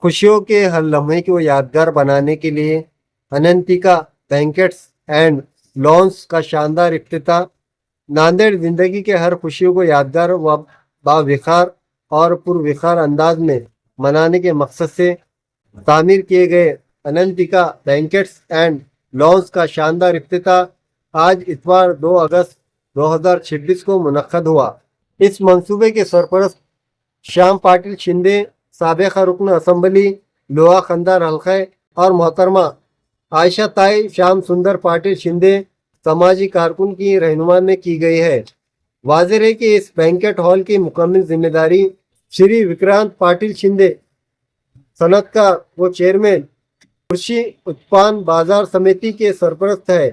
खुशियों के हर लम्हे को यादगार बनाने के लिए अनंतिका बैंकेट्स एंड लॉन्स का शानदार इफ्तिताह। नांदेड़ जिंदगी के हर खुशियों को यादगार व बाविखार और पुरविखार अंदाज में मनाने के मकसद से तामीर किए गए अनंतिका बैंकेट्स एंड लॉन्स का शानदार इफ्तिताह आज इतवार 2 अगस्त 2026 को मुनक्कद हुआ। इस मंसूबे के सरपरस्त श्याम पाटिल शिंदे, साबिक़ा रुकन असम्बली लोहा खंदार हल्का और मोहतरमा आयशा ताई श्याम सुंदर पाटिल शिंदे समाजी कारकुन की रहनुमा में की गई है। वाज़ेह है कि इस बैंकेट हॉल की मुकम्मल जिम्मेदारी श्री विक्रांत पाटिल शिंदे, सनतकार व चेयरमैन कृषि उत्पादन बाजार समिति के सरपरस्त है,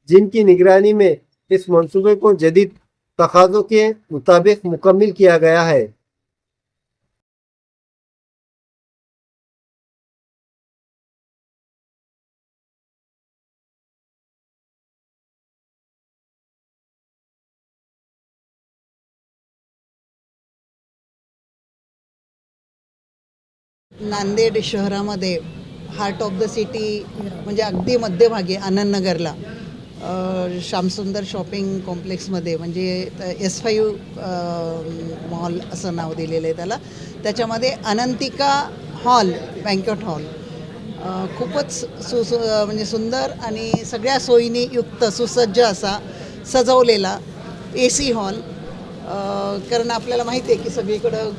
जिनकी निगरानी में इस मंसूबे को जदीद तकाज़ों के मुताबिक मुकम्मल किया गया है। नांदेड शहरामध्ये हार्ट ऑफ द सिटी म्हणजे अगदी मध्यभागी आनंदनगरला श्यामसुंदर शॉपिंग कॉम्प्लेक्समध्ये म्हणजे S5 मॉल असं नाव दिलेलं आहे त्याला. त्याच्यामध्ये अनंतिका हॉल बँक्वेट हॉल खूपच म्हणजे सुंदर आणि सगळ्या सोयींनी युक्त सुसज्ज असा सजवलेला AC हॉल. कारण आपल्याला माहिती आहे की सगळीकडं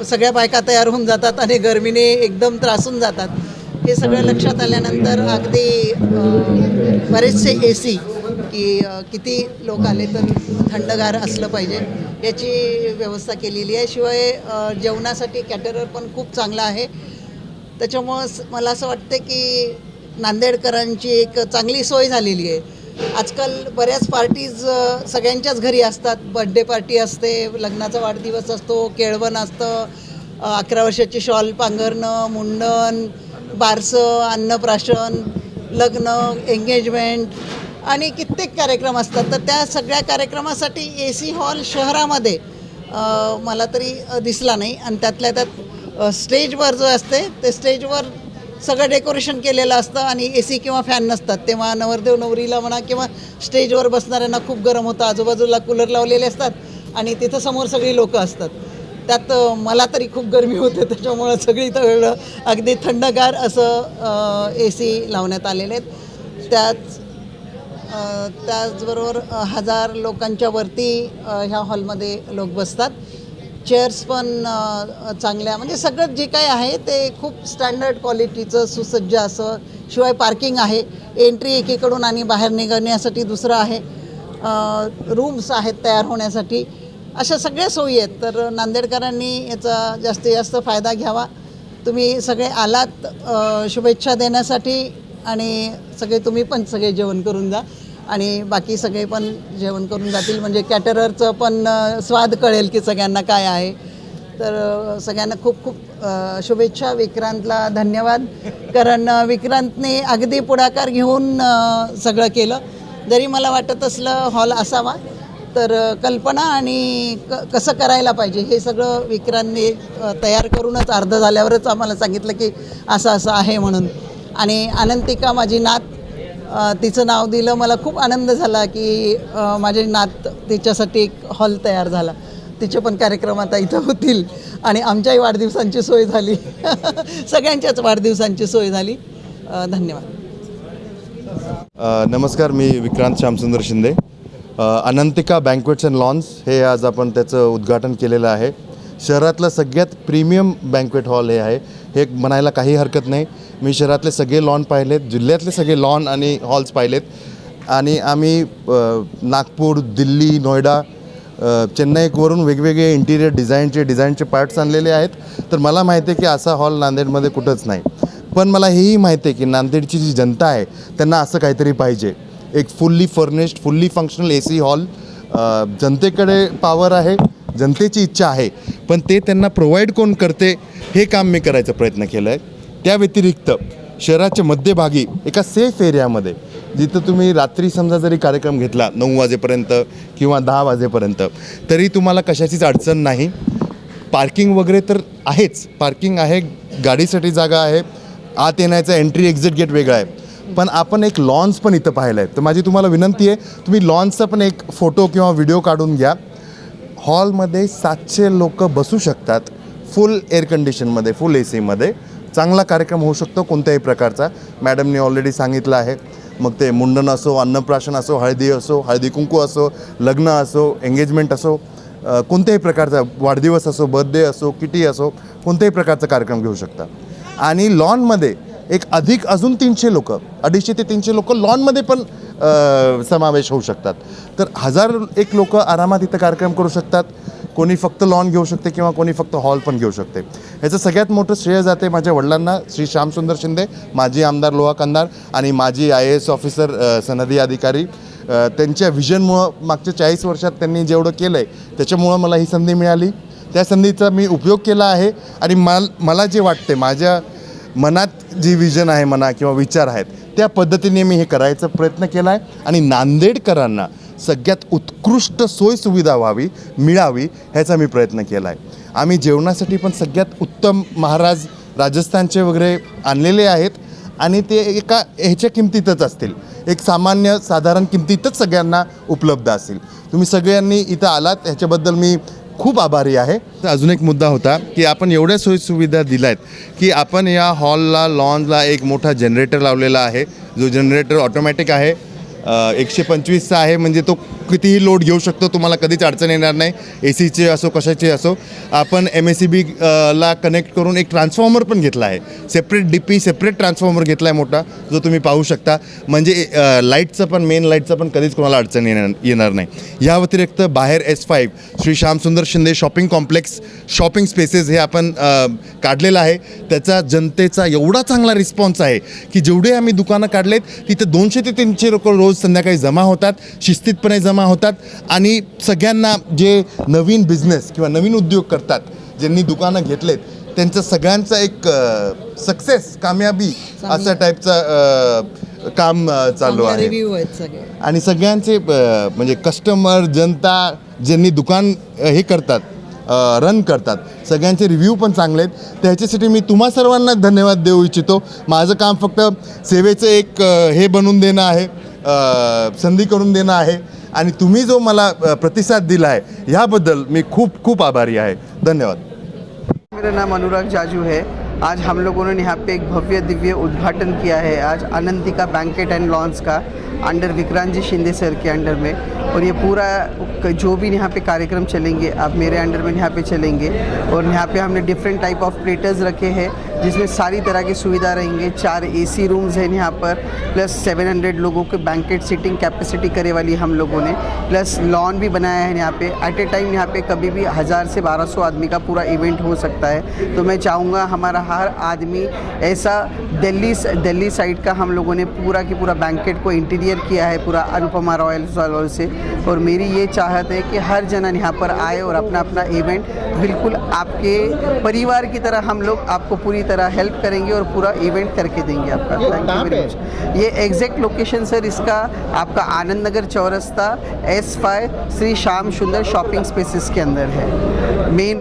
सगळ्या बायका तयार होऊन जातात आणि गरमीने एकदम त्रासून जातात. हे सगळं लक्षात आल्यानंतर अगदी बरेचसे AC की किती लोक आले तर थंडगार असलं पाहिजे याची व्यवस्था केलेली आहे. शिवाय जेवणासाठी कॅटरर पण खूप चांगला आहे. त्याच्यामुळं मला असं वाटतं की नांदेडकरांची एक चांगली सोय झालेली आहे. आजकाल बऱ्याच पार्टीज सगळ्यांच्याच घरी असतात. बर्थडे पार्टी असते, लग्नाचा वाढदिवस असतो, केळवण असतं, 11 वर्षाची शॉल पांघरणं, मुंडन, बारसं, अन्नप्राशन, लग्न, एंगेजमेंट आणि कित्येक कार्यक्रम असतात. तर त्या सगळ्या कार्यक्रमासाठी AC हॉल शहरामध्ये मला तरी दिसला नाही. आणि त्यातल्या त्यात स्टेजवर जो असते ते स्टेजवर सगळं डेकोरेशन केलेलं असतं आणि AC किंवा फॅन नसतात. तेव्हा नवरदेव नवरीला म्हणा किंवा स्टेजवर बसणाऱ्यांना खूप गरम होतं. आजूबाजूला कूलर लावलेले असतात आणि तिथं समोर सगळी लोकं असतात. त्यात मला तरी खूप गरमी होते. त्याच्यामुळं सगळी तर अगदी थंडगार असं AC लावण्यात आलेले आहेत. त्याचबरोबर 1000 लोकांच्या वरती ह्या हॉलमध्ये लोक बसतात. चेअर्स पण चांगल्या म्हणजे सगळं जे काही आहे ते खूप स्टँडर्ड क्वालिटीचं सुसज्ज असं. शिवाय पार्किंग आहे, एंट्री एकीकडून आणि बाहेर निघण्यासाठी दुसरं आहे, रूम्स आहेत तयार होण्यासाठी. अशा सगळ्या सोयी आहेत. तर नांदेडकरांनी याचा जास्तीत जास्त फायदा घ्यावा. तुम्ही सगळे आलात शुभेच्छा देण्यासाठी आणि सगळे तुम्ही पण सगळे जेवण करून जा आणि बाकी सगळे पण जेवण करून जातील. म्हणजे कॅटररचं पण स्वाद कळेल की सगळ्यांना काय आहे. तर सगळ्यांना खूप खूप शुभेच्छा. विक्रांतला धन्यवाद, कारण विक्रांतने अगदी पुढाकार घेऊन सगळं केलं. जरी मला वाटत असलं हॉल असावा तर कल्पना आणि कसं करायला पाहिजे हे सगळं विक्रांतने तयार करूनच अर्ध झाल्यावरच आम्हाला सांगितलं की असं असं आहे म्हणून. आणि अनंतिका माझी नात, तिचं नाव दिलं. मला खूप आनंद झाला की माझी नात तिच्यासाठी एक हॉल तयार झाला. तिचे पण कार्यक्रम आता इथं होतील आणि आमच्याही वाढदिवसांची सोय झाली. सगळ्यांच्याच वाढदिवसांची सोय झाली. धन्यवाद. नमस्कार, मी विक्रांत श्यामसुंदर शिंदे. अनंतिका बँक्वेट्स अँड लॉन्स हे आज आपण त्याचं उद्घाटन केलेलं आहे. शहरातलं सगळ्यात प्रीमियम बँक्वेट हॉल हे आहे, हे म्हणायला काही हरकत नाही. मी शहरातले सगळे लॉन पाहिलेत, जिल्ह्यातले सगळे लॉन आणि हॉल्स पाहिलेत आणि आम्ही नागपूर, दिल्ली, नोएडा, चेन्नईवरून वेगवेगळे इंटिरियर डिझाईनचे पार्ट्स आणलेले आहेत. तर मला माहिती आहे की असा हॉल नांदेडमध्ये कुठंच नाही. पण मला हेही माहिती आहे की नांदेडची जी जनता आहे त्यांना असं काहीतरी पाहिजे, एक fully furnished, fully functional AC hall. जनतेकडे पॉवर आहे, जनतेची इच्छा आहे, पण ते त्यांना प्रोव्हाइड कोण करते हे काम मी करायचा प्रयत्न केला आहे. त्या व्यतिरिक्त शहराच्या मध्यभागी एका सेफ एरियामध्ये जिथं तुम्ही रात्री समजा जरी कार्यक्रम घेतला 9 वाजेपर्यंत किंवा 10 वाजेपर्यंत तरी तुम्हाला कशाचीच अडचण नाही. पार्किंग वगैरे तर आहेच, पार्किंग आहे, गाडीसाठी जागा आहे, आत येण्याचा एंट्री एक्झिट गेट वेगळा आहे, पण आपण एक लॉन्स पण इथं पाहिलं आहे. तर माझी तुम्हाला विनंती आहे, तुम्ही लॉन्सचा पण एक फोटो किंवा व्हिडिओ काढून घ्या. हॉलमध्ये 700 लोक बसू शकतात, फुल एअर कंडिशनमध्ये, फुल ए सीमध्ये. चांगला कार्यक्रम होऊ शकतो कोणत्याही प्रकारचा. मॅडमने ऑलरेडी सांगितलं आहे, मग ते मुंडन असो, अन्नप्राशन असो, हळदी असो, हळदी कुंकू असो, लग्न असो, एंगेजमेंट असो, कोणत्याही प्रकारचा वाढदिवस असो, बर्थडे असो, किटी असो, कोणत्याही प्रकारचा कार्यक्रम घेऊ शकता. आणि लॉनमध्ये एक अधिक अजून 300 लोक, 250 ते 300 लोक लॉनमध्ये पण समावेश होऊ शकतात. तर 1001 लोक आरामात इथं कार्यक्रम करू शकतात. कोणी फक्त लॉन घेऊ शकते किंवा कोणी फक्त हॉल पण घेऊ शकते. ह्याचं सगळ्यात मोठं श्रेय जाते माझ्या वडिलांना, श्री श्यामसुंदर शिंदे, माजी आमदार लोहा कंधार आणि माजी IAS ऑफिसर, सनदी अधिकारी. त्यांच्या व्हिजनमुळं मागच्या 40 वर्षात त्यांनी जेवढं केलं आहे त्याच्यामुळं मला ही संधी मिळाली. त्या संधीचा मी उपयोग केला आहे आणि मला जे वाटते, माझ्या मनात जी विजन आहे म्हणा किंवा विचार आहेत, त्या पद्धतीने मी हे करायचा प्रयत्न केला आहे. आणि नांदेडकरांना सगळ्यात उत्कृष्ट सोयसुविधा मिळावी ह्याचा मी प्रयत्न केला आहे. आम्ही जेवणासाठी पण सगळ्यात उत्तम महाराज राजस्थानचे वगैरे आणलेले आहेत आणि ते एका ह्याच्या किमतीतच असतील, एक सामान्य साधारण किमतीतच सगळ्यांना उपलब्ध असतील. तुम्ही सगळ्यांनी इथं आलात ह्याच्याबद्दल मी खूप आभारी आहे. अजून एक मुद्दा होता की आपण एवढ्या सोयीसुविधा दिल्या आहेत की आपण या हॉलला, लॉनला एक मोठा जनरेटर लावलेला आहे, जो जनरेटर ऑटोमॅटिक आहे, 125चा आहे, म्हणजे तो कितीही लोड घेऊ शकतो, तुम्हाला कधीच अडचण येणार नाही. ACचे असो, कशाचे असो. आपण MSEB ला कनेक्ट करून एक ट्रान्सफॉर्मर पण घेतला आहे, सेपरेट DP, सेपरेट ट्रान्सफॉर्मर घेतला आहे मोठा, जो तुम्ही पाहू शकता. म्हणजे लाईटचं पण, मेन लाईटचं पण कधीच कोणाला अडचण येणार नाही. या व्यतिरिक्त बाहेर S5 Shri Shyamsundar Shinde shopping complex, shopping spaces हे आपण काढलेलं आहे. त्याचा जनतेचा एवढा चांगला रिस्पॉन्स आहे की जेवढे आम्ही दुकानं काढलेत तिथे 200 ते 300 लोक रोज संध्याकाळी जमा होतात, शिस्तीतपणे जमा होतात. आणि सगळ्यांना जे नवीन बिझनेस किंवा नवीन उद्योग करतात, ज्यांनी दुकानं घेतलेत, त्यांचं सगळ्यांचा एक सक्सेस, कामयाबी अशा टाईपचं काम चालू आहे. रिव्ह्यू आहेत सगळे. आणि सगळ्यांचे म्हणजे कस्टमर, जनता ज्यांनी दुकान हे करतात, रन करतात, सगळ्यांचे रिव्ह्यू पण चांगले आहेत. त्याच्यासाठी मी तुम्हा सर्वांना धन्यवाद देऊ इच्छितो. माझं काम फक्त सेवेचं एक हे बनवून देणं आहे, संधी करून देणं आहे. आणि तुम्ही जो मला प्रतिसाद दिला आहे ह्याबद्दल मी खूप खूप आभारी आहे. धन्यवाद. मेरा नाम अनुराग जाजू है. आज हम लोगों ने यहाँ पे एक भव्य दिव्य उद्घाटन किया है आज अनंतिका बैंकेट एंड लॉन्स का, अंडर विक्रांत जी शिंदे सर के अंडर में. और ये पूरा जो भी यहाँ पे कार्यक्रम चलेंगे आप मेरे अंडर में यहाँ पे चलेंगे. और यहाँ पे हमने डिफरेंट टाइप ऑफ प्लेटर्स रखे हैं जिसमें सारी तरह की सुविधा रहेंगे. 4 AC रूम्स हैं यहाँ पर, प्लस 700 लोगों के बैंकेट सीटिंग कैपेसिटी करे वाली हम लोगों ने, प्लस लॉन भी बनाया है यहाँ पे. एट ए टाइम यहाँ पे कभी भी 1000 से 1200 आदमी का पूरा इवेंट हो सकता है. तो मैं चाहूँगा हमारा हर आदमी ऐसा, दिल्ली साइड का हम लोगों ने पूरा की पूरा बैंकेट को इंटीरियर किया है पूरा अनुपमा रॉयल से. और मेरी ये चाहत है कि हर जन यहाँ पर आए और अपना अपना इवेंट बिल्कुल आपके परिवार की तरह हम लोग आपको पूरी तरह हेल्प करेंगे और पूरा इवेंट करके देंगे आपका. Thank you very much. ये एग्जैक्ट लोकेशन सर इसका आपका आनंद नगर चौरस्ता S5 श्री श्याम सुंदर शॉपिंग स्पेसेस के अंदर है. मेन